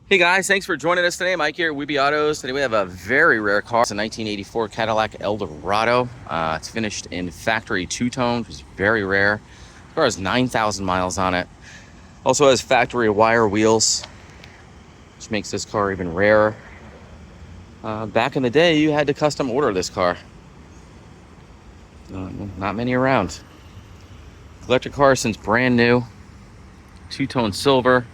Hey guys, thanks for joining us today. Mike here at Weeby Autos. Today we have a very rare car. It's a 1984 Cadillac Eldorado. It's finished in factory two-tone, which is very rare. The car has 9,000 miles on it. Also has factory wire wheels, which makes this car even rarer. Back in the day, you had to custom order this car. Not many around. Electric car since brand new. Two-tone silver.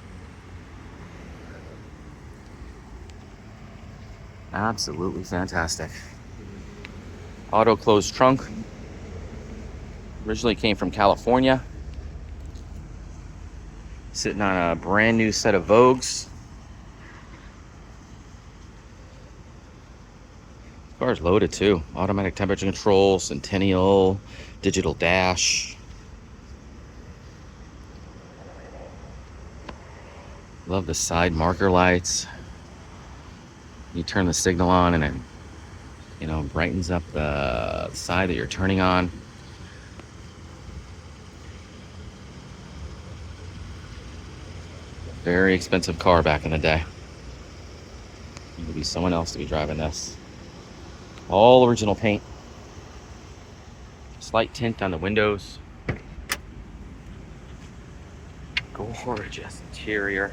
Absolutely fantastic. Auto closed trunk. Originally came from California. Sitting on a brand new set of Vogues. Car's loaded too. Automatic temperature control, Centennial, digital dash. Love the side marker lights. You turn the signal on and it, brightens up the side that you're turning on. Very expensive car back in the day. You could be someone else to be driving this. All original paint. Slight tint on the windows. Gorgeous interior.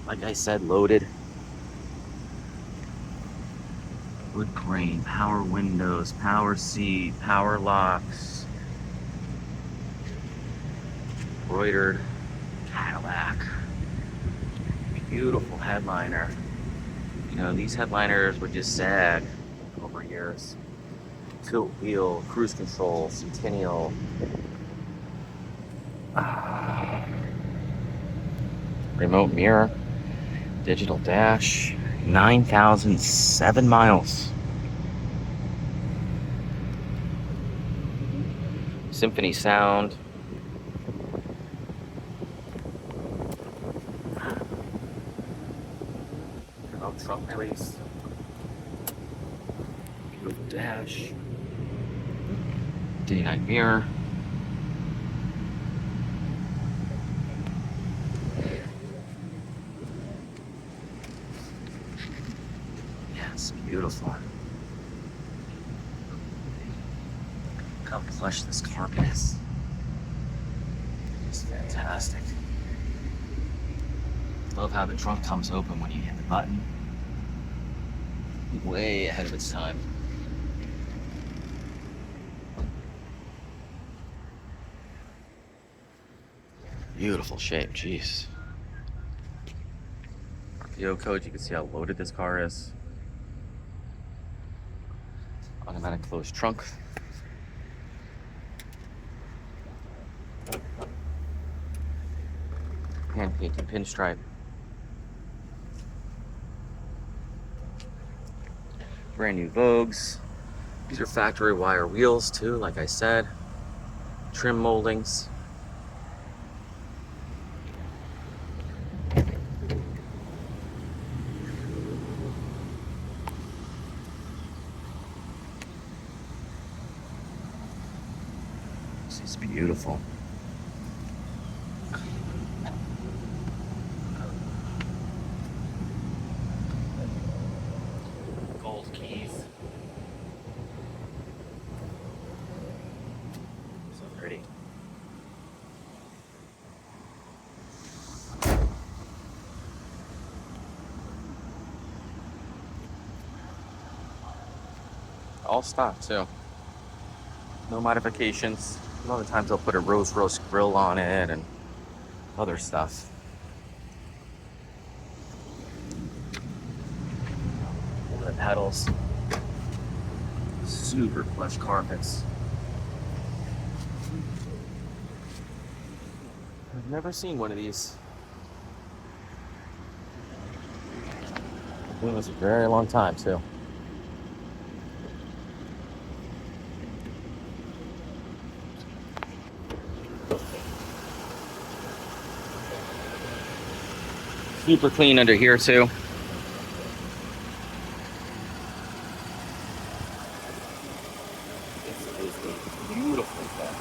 Like I said, loaded. Wood grain, power windows, power seat, power locks. Embroidered Cadillac. Beautiful headliner. These headliners would just sag over years. Tilt wheel, cruise control, Centennial. Remote mirror, digital dash, 9,007 miles. Symphony sound. Trunk release. Beautiful dash. Day-night mirror. Yes, beautiful. Look how plush this carpet is. It's fantastic. Love how the trunk comes open when you hit the button. Way ahead of its time. Beautiful shape, jeez. RPO code, you can see how loaded this car is. Automatic closed trunk. Hand painted pinstripe. Brand new Vogues. These are factory wire wheels too, like I said. Trim moldings. This is beautiful. Gold keys. So pretty. All stock too. No modifications. A lot of times they'll put a rose roast grill on it and other stuff. Look at the pedals. Super plush carpets. I've never seen one of these. It was a very long time too. Super clean under here too. This is a beautiful car.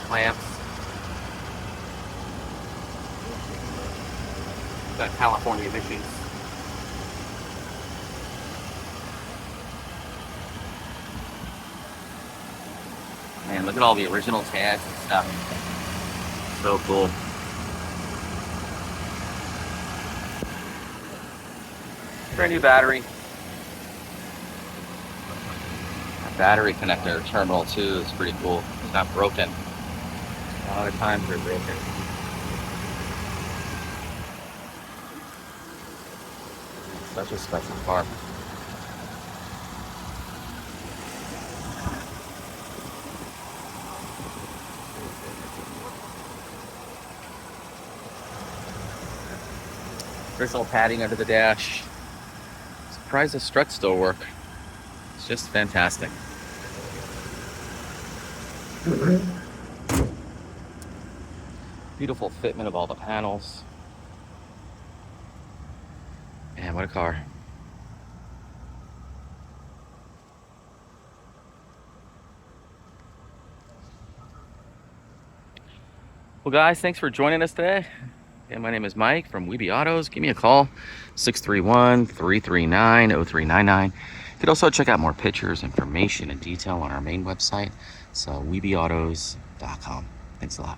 clamps. Got California emissions. Man, look at all the original tags and stuff. So cool. Brand new battery. That battery connector terminal too is pretty cool. It's not broken. A lot of times they're broken. Such a special car. Crystal padding under the dash. Surprised the struts still work. It's just fantastic. Beautiful fitment of all the panels. Man, what a car. Well, guys, thanks for joining us today. Again, my name is Mike from Weeby Autos. Give me a call, 631-339-0399. You could also check out more pictures, information, and detail on our main website. It's weebyautos.com. Thanks a lot.